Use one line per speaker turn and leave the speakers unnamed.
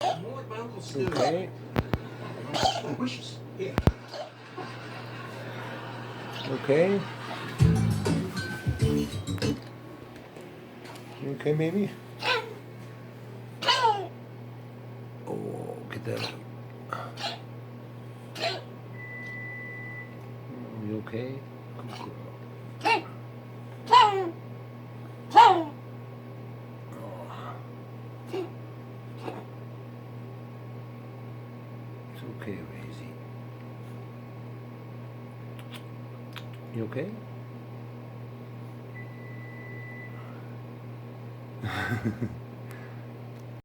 More like my Uncle Stu.
Okay.
Wishes. Yeah.
Okay. Okay, baby. Oh, get that. You okay? Good girl. Oh. It's okay, Rosie. You okay?